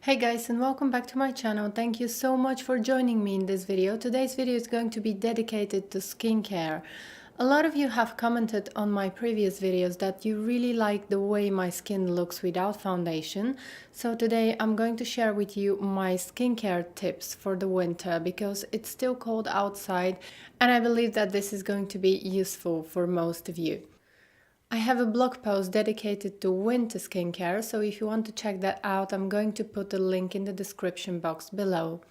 Hey guys, and welcome back to my channel. Thank you so much for joining me in this video. Today's video is going to be dedicated to skincare. A lot of you have commented on my previous videos that you really like the way my skin looks without foundation. So today I'm going to share with you my skincare tips for the winter because it's still cold outside and I believe that this is going to be useful for most of you. I have a blog post dedicated to winter skincare, so if you want to check that out, I'm going to put a link in the description box below.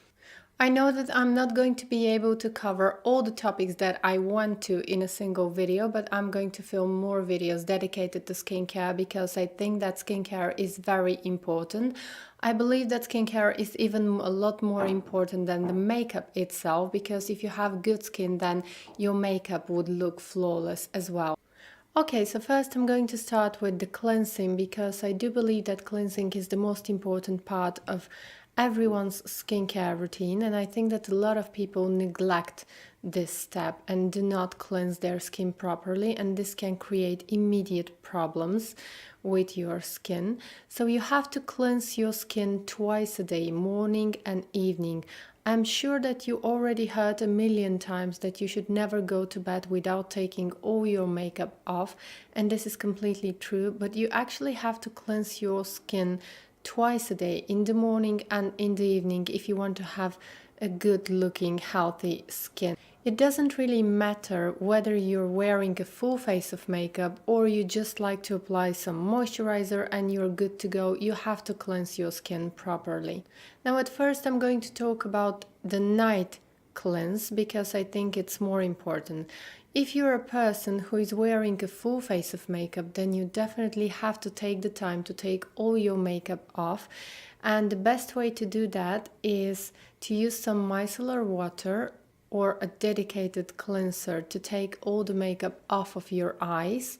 I know that I'm not going to be able to cover all the topics that I want to in a single video, but I'm going to film more videos dedicated to skincare because I think that skincare is very important. I believe that skincare is even a lot more important than the makeup itself, because if you have good skin, then your makeup would look flawless as well. Okay, so first I'm going to start with the cleansing because I do believe that cleansing is the most important part of everyone's skincare routine, and I think that a lot of people neglect this step and do not cleanse their skin properly, and this can create immediate problems with your skin. So you have to cleanse your skin twice a day, morning and evening. I'm sure that you already heard a million times that you should never go to bed without taking all your makeup off, and this is completely true, but you actually have to cleanse your skin twice a day, in the morning and in the evening, if you want to have a good looking healthy skin. It doesn't really matter whether you're wearing a full face of makeup or you just like to apply some moisturizer and you're good to go. You have to cleanse your skin properly. Now at first I'm going to talk about the night cleanse because I think it's more important. If you're a person who is wearing a full face of makeup, then you definitely have to take the time to take all your makeup off. And the best way to do that is to use some micellar water or a dedicated cleanser to take all the makeup off of your eyes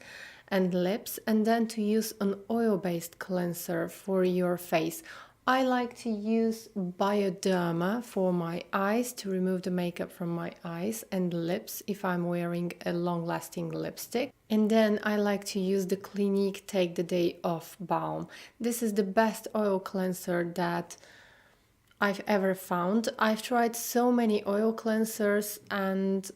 and lips, and then to use an oil-based cleanser for your face. I like to use Bioderma for my eyes to remove the makeup from my eyes and lips if I'm wearing a long-lasting lipstick. And then I like to use the Clinique Take the Day Off balm. This is the best oil cleanser that I've ever found. I've tried so many oil cleansers and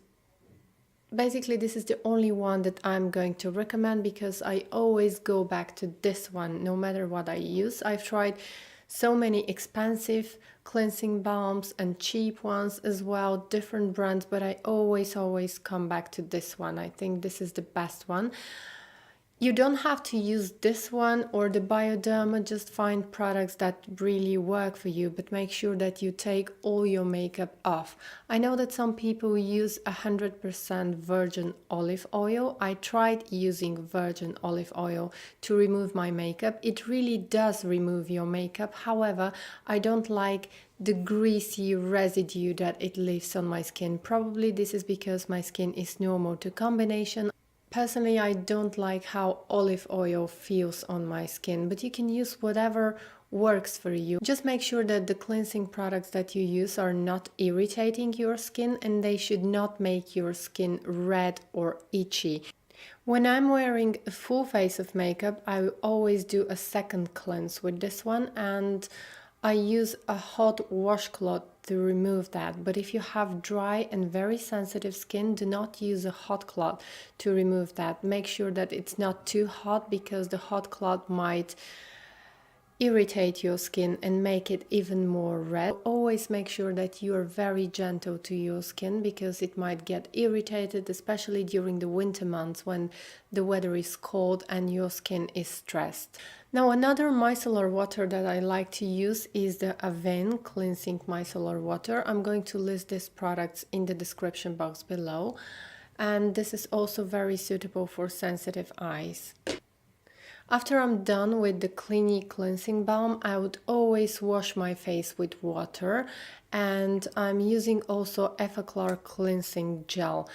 basically this is the only one that I'm going to recommend because I always go back to this one no matter what I use. I've tried so many expensive cleansing balms and cheap ones as well, different brands, but I always come back to this one. I think this is the best one. You don't have to use this one or the Bioderma, just find products that really work for you, but make sure that you take all your makeup off. I know that some people use 100% virgin olive oil. I tried using virgin olive oil to remove my makeup. It really does remove your makeup. However, I don't like the greasy residue that it leaves on my skin. Probably this is because my skin is normal to combination. Personally, I don't like how olive oil feels on my skin, but you can use whatever works for you. Just make sure that the cleansing products that you use are not irritating your skin and they should not make your skin red or itchy. When I'm wearing a full face of makeup, I will always do a second cleanse with this one, and I use a hot washcloth to remove that. But if you have dry and very sensitive skin, do not use a hot cloth to remove that. Make sure that it's not too hot because the hot cloth might irritate your skin and make it even more red. Always make sure that you are very gentle to your skin because it might get irritated, especially during the winter months when the weather is cold and your skin is stressed. Now another micellar water that I like to use is the Avène cleansing micellar water. I'm going to list these products in the description box below, and this is also very suitable for sensitive eyes. After I'm done with the Clinique cleansing balm, I would always wash my face with water, and I'm using also Effaclar cleansing gel.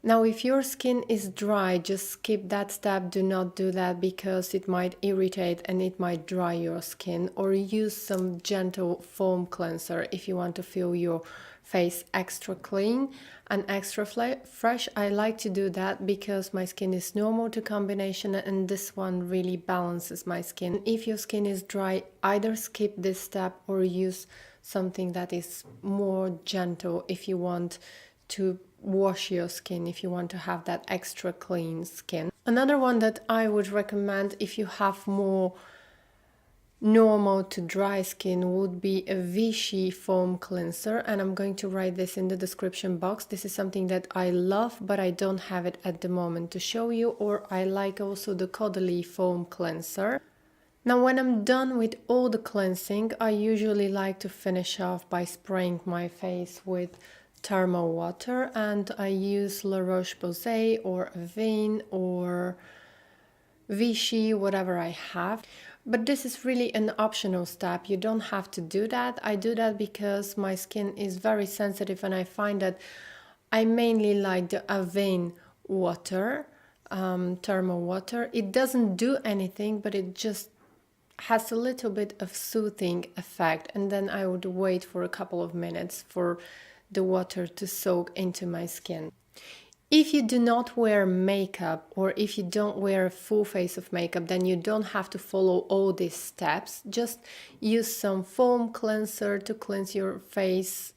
Now, if your skin is dry, just skip that step. Do not do that because it might irritate and it might dry your skin. Or use some gentle foam cleanser if you want to feel your face extra clean and extra fresh. I like to do that because my skin is normal to combination, and this one really balances my skin. If your skin is dry, either skip this step or use something that is more gentle if you want to wash your skin, if you want to have that extra clean skin. Another one that I would recommend if you have more normal to dry skin would be a Vichy foam cleanser, and I'm going to write this in the description box. This is something that I love, but I don't have it at the moment to show you. Or I like also the Caudalie foam cleanser. Now, when I'm done with all the cleansing, I usually like to finish off by spraying my face with thermal water, and I use La Roche Posay or Avène or Vichy, whatever I have. But this is really an optional step. You don't have to do that. I do that because my skin is very sensitive, and I find that I mainly like the Avène water, thermal water. It doesn't do anything, but it just has a little bit of soothing effect, and then I would wait for a couple of minutes for the water to soak into my skin. If you do not wear makeup, or if you don't wear a full face of makeup, then you don't have to follow all these steps. Just use some foam cleanser to cleanse your face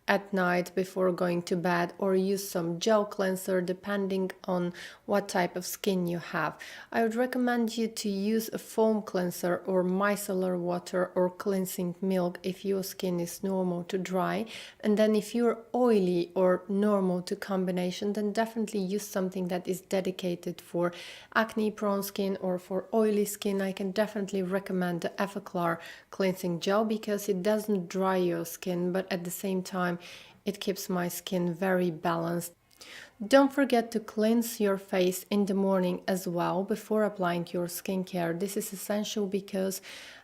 at night before going to bed, or use some gel cleanser depending on what type of skin you have. I would recommend you to use a foam cleanser or micellar water or cleansing milk if your skin is normal to dry. And then if you're oily or normal to combination, then definitely use something that is dedicated for acne prone skin or for oily skin. I can definitely recommend the Effaclar cleansing gel because it doesn't dry your skin, but at the same time it keeps my skin very balanced. Don't forget to cleanse your face in the morning as well before applying your skincare. This is essential because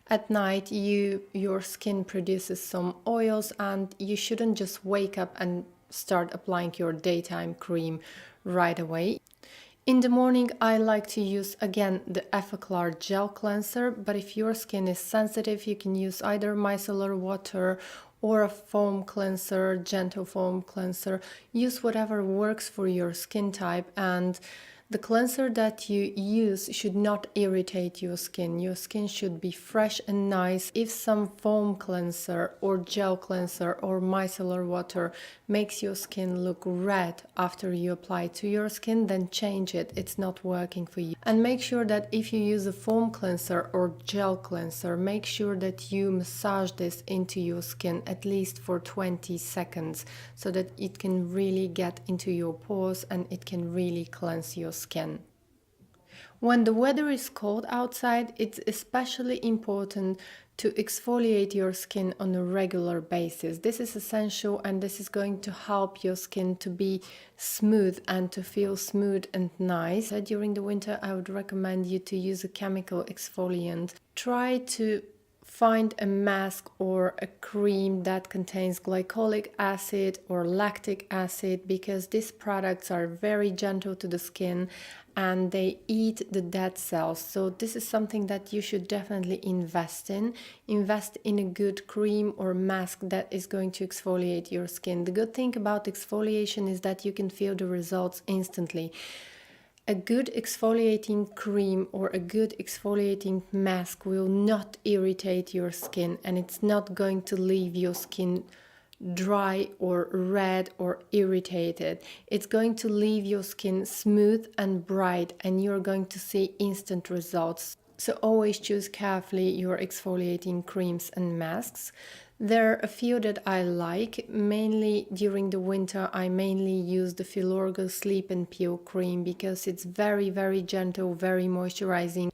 at night your skin produces some oils, and you shouldn't just wake up and start applying your daytime cream right away. In the morning, I like to use again the Effaclar gel cleanser, but if your skin is sensitive, you can use either micellar water or a foam cleanser, gentle foam cleanser. Use whatever works for your skin type, and the cleanser that you use should not irritate your skin. Your skin should be fresh and nice. If some foam cleanser or gel cleanser or micellar water makes your skin look red after you apply to your skin, then change it. It's not working for you. And make sure that if you use a foam cleanser or gel cleanser, make sure that you massage this into your skin at least for 20 seconds so that it can really get into your pores and it can really cleanse your skin. When the weather is cold outside, it's especially important to exfoliate your skin on a regular basis. This is essential, and this is going to help your skin to be smooth and to feel smooth and nice. During the winter, I would recommend you to use a chemical exfoliant. Try to find a mask or a cream that contains glycolic acid or lactic acid, because these products are very gentle to the skin and they eat the dead cells. So this is something that you should definitely invest in. Invest in a good cream or mask that is going to exfoliate your skin. The good thing about exfoliation is that you can feel the results instantly. A good exfoliating cream or a good exfoliating mask will not irritate your skin, and it's not going to leave your skin dry or red or irritated. It's going to leave your skin smooth and bright, and you're going to see instant results. So always choose carefully your exfoliating creams and masks. There are a few that I like. Mainly during the winter, I mainly use the Filorga Sleep and Peel cream because it's very, very gentle, very moisturizing.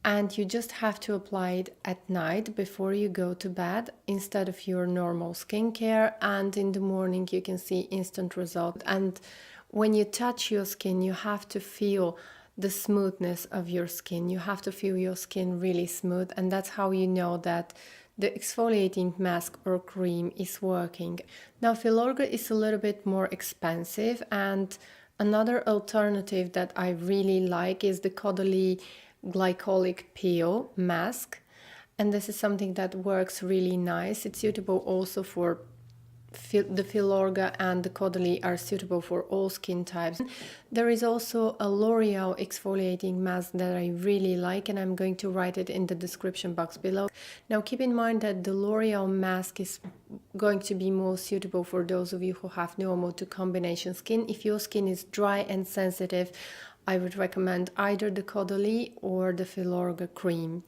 And you just have to apply it at night before you go to bed instead of your normal skincare. And in the morning, you can see instant results. And when you touch your skin, you have to feel the smoothness of your skin. You have to feel your skin really smooth, and that's how you know that the exfoliating mask or cream is working. Now, Filorga is a little bit more expensive, and Another alternative that I really like is the Caudalie Glycolic Peel mask. And this is something that works really nice. It's suitable also for the Filorga and the Caudalie are suitable for all skin types. There is also a L'Oreal exfoliating mask that I really like, and I'm going to write it in the description box below. Now keep in mind that the L'Oreal mask is going to be more suitable for those of you who have normal to combination skin. If your skin is dry and sensitive, I would recommend either the Caudalie or the Filorga cream.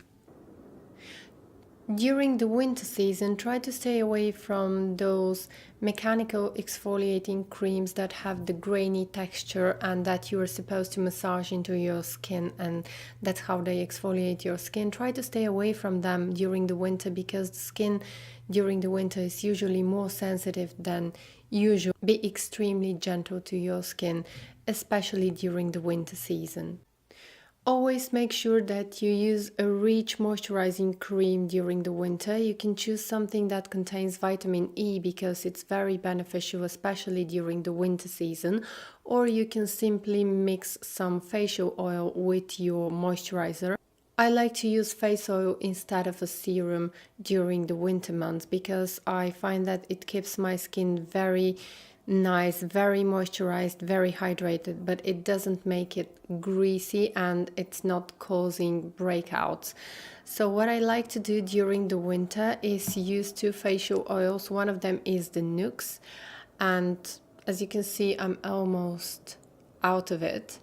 During the winter season, try to stay away from those mechanical exfoliating creams that have the grainy texture and that you are supposed to massage into your skin, and that's how they exfoliate your skin. Try to stay away from them during the winter because the skin during the winter is usually more sensitive than usual. Be extremely gentle to your skin, especially during the winter season. Always make sure that you use a rich moisturizing cream during the winter. You can choose something that contains vitamin E because it's very beneficial, especially during the winter season. Or you can simply mix some facial oil with your moisturizer. I like to use face oil instead of a serum during the winter months because I find that it keeps my skin very nice, very moisturized, very hydrated, but it doesn't make it greasy and it's not causing breakouts. So what I like to do during the winter is use two facial oils. One of them is the Nuxe, and as you can see, I'm almost out of it.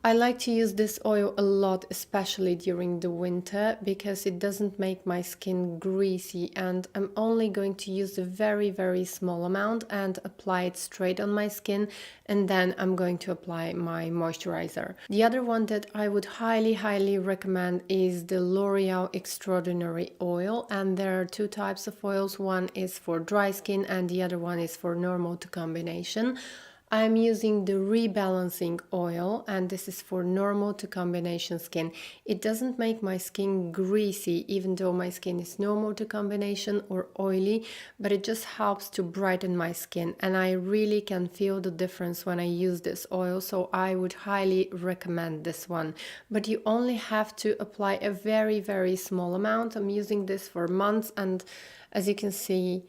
I like to use this oil a lot, especially during the winter, because it doesn't make my skin greasy, and I'm only going to use a very small amount and apply it straight on my skin, and then I'm going to apply my moisturizer. The other one that I would highly recommend is the L'Oreal Extraordinary Oil, and there are two types of oils. One is for dry skin and the other one is for normal to combination. I'm using the Rebalancing oil, and this is for normal to combination skin. It doesn't make my skin greasy, even though my skin is normal to combination or oily, but it just helps to brighten my skin, and I really can feel the difference when I use this oil, so I would highly recommend this one. But you only have to apply a very small amount. I'm using this for months, and as you can see,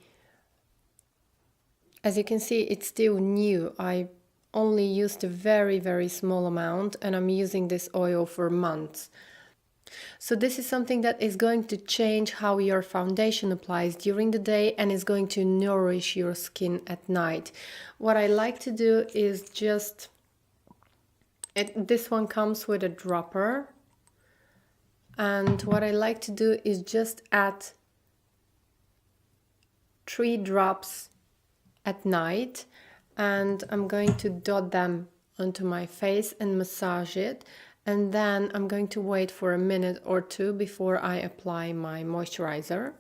it's still new. I only used a very small amount, and I'm using this oil for months. So this is something that is going to change how your foundation applies during the day and is going to nourish your skin at night. What I like to do is just, this one comes with a dropper, and what I like to do is just add 3 drops at night, and I'm going to dot them onto my face and massage it, and then I'm going to wait for a minute or two before I apply my moisturizer.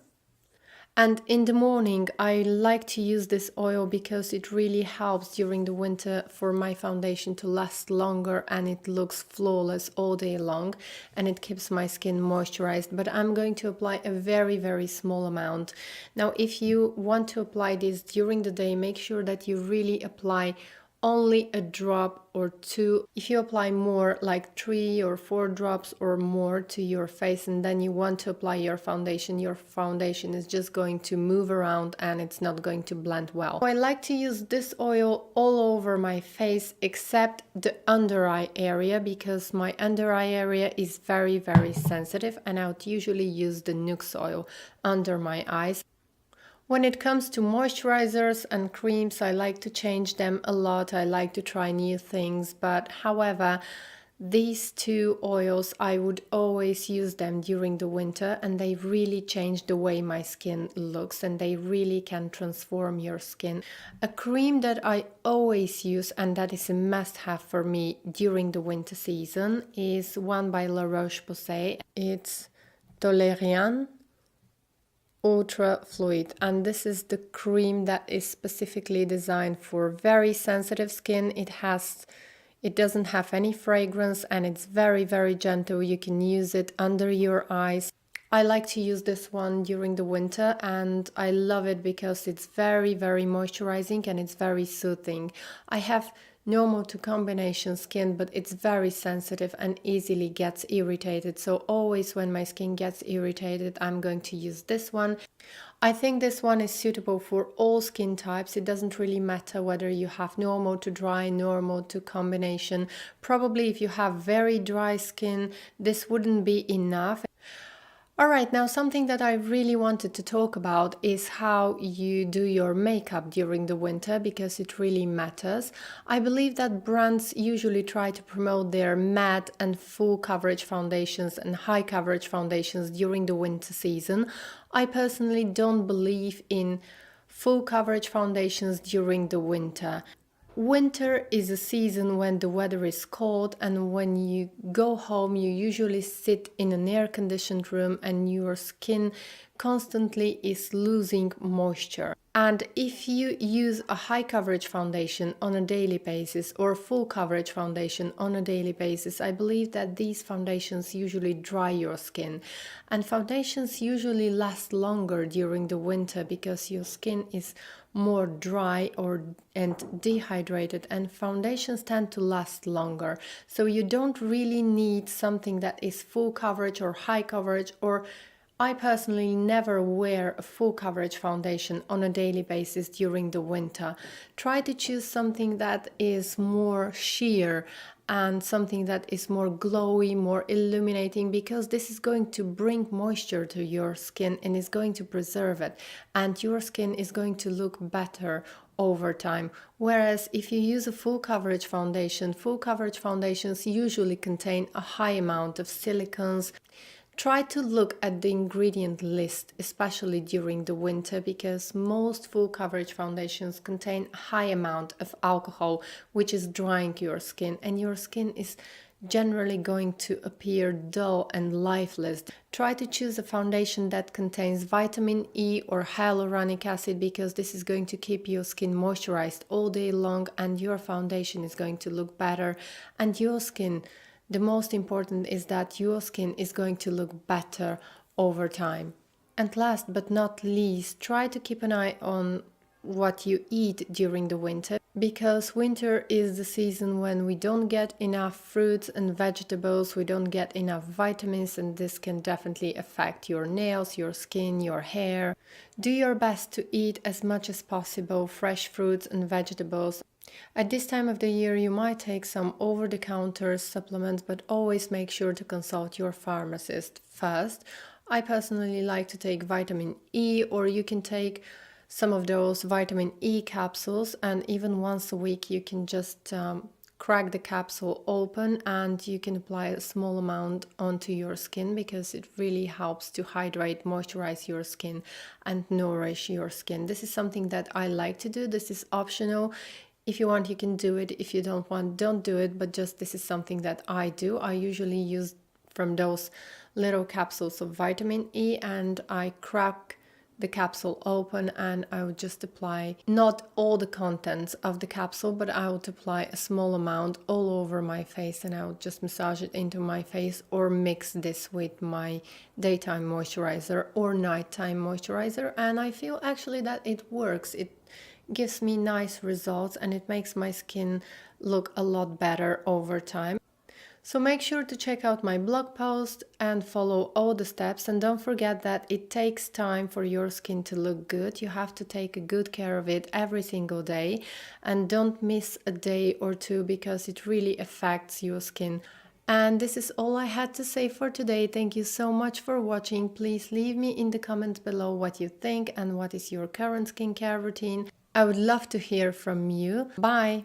And in the morning I like to use this oil because it really helps during the winter for my foundation to last longer, and it looks flawless all day long, and it keeps my skin moisturized. But I'm going to apply a very small amount. Now if you want to apply this during the day, make sure that you really apply only a drop or 2. If you apply more, like 3 or 4 drops or more to your face, and then you want to apply your foundation is just going to move around and it's not going to blend well. I like to use this oil all over my face except the under eye area, because my under eye area is very sensitive, and I would usually use the Nuxe oil under my eyes. When it comes to moisturizers and creams, I like to change them a lot. I like to try new things, but however, these two oils, I would always use them during the winter, and they really change the way my skin looks, and they really can transform your skin. A cream that I always use, and that is a must-have for me during the winter season, is one by La Roche Posay. It's Toleriane Ultra Fluid, and this is the cream that is specifically designed for very sensitive skin. It doesn't have any fragrance, and it's very gentle. You can use it under your eyes. I like to use this one during the winter, and I love it because it's very moisturizing and it's very soothing. I have normal to combination skin, but it's very sensitive and easily gets irritated. So always when my skin gets irritated, I'm going to use this one. I think this one is suitable for all skin types. It doesn't really matter whether you have normal to dry, normal to combination. Probably if you have very dry skin, this wouldn't be enough. Alright, now something that I really wanted to talk about is how you do your makeup during the winter, because it really matters. I believe that brands usually try to promote their matte and full coverage foundations and high coverage foundations during the winter season. I personally don't believe in full coverage foundations during the winter. Winter is a season when the weather is cold, and when you go home, you usually sit in an air-conditioned room and your skin constantly is losing moisture. And if you use a high coverage foundation on a daily basis or full coverage foundation on a daily basis, I believe that these foundations usually dry your skin. And foundations usually last longer during the winter because your skin is more dry and dehydrated, and foundations tend to last longer. So you don't really need something that is full coverage or high coverage, or I personally never wear a full coverage foundation on a daily basis during the winter. Try to choose something that is more sheer and something that is more glowy, more illuminating, because this is going to bring moisture to your skin and is going to preserve it, and your skin is going to look better over time. Whereas if you use a full coverage foundation, full coverage foundations usually contain a high amount of silicones. Try to look at the ingredient list, especially during the winter, because most full coverage foundations contain a high amount of alcohol, which is drying your skin, and your skin is generally going to appear dull and lifeless. Try to choose a foundation that contains vitamin E or hyaluronic acid, because this is going to keep your skin moisturized all day long, and your foundation is going to look better, and your skin, the most important is that your skin is going to look better over time. And last but not least, try to keep an eye on what you eat during the winter, because winter is the season when we don't get enough fruits and vegetables, we don't get enough vitamins, and this can definitely affect your nails, your skin, your hair. Do your best to eat as much as possible fresh fruits and vegetables. At this time of the year, you might take some over-the-counter supplements, but always make sure to consult your pharmacist first. I personally like to take vitamin E, or you can take some of those vitamin E capsules, and even once a week you can just crack the capsule open and you can apply a small amount onto your skin, because it really helps to hydrate, moisturize your skin and nourish your skin. This is something that I like to do. This is optional. If you want, you can do it. If you don't want, don't do it. But just this is something that I do. I usually use from those little capsules of vitamin E, and I crack the capsule open and I would just apply not all the contents of the capsule, but I would apply a small amount all over my face, and I would just massage it into my face or mix this with my daytime moisturizer or nighttime moisturizer, and I feel actually that it works. It gives me nice results and it makes my skin look a lot better over time. So make sure to check out my blog post and follow all the steps, and don't forget that it takes time for your skin to look good. You have to take good care of it every single day, and don't miss a day or two, because it really affects your skin. And this is all I had to say for today. Thank you so much for watching. Please leave me in the comments below what you think and what is your current skincare routine. I would love to hear from you. Bye!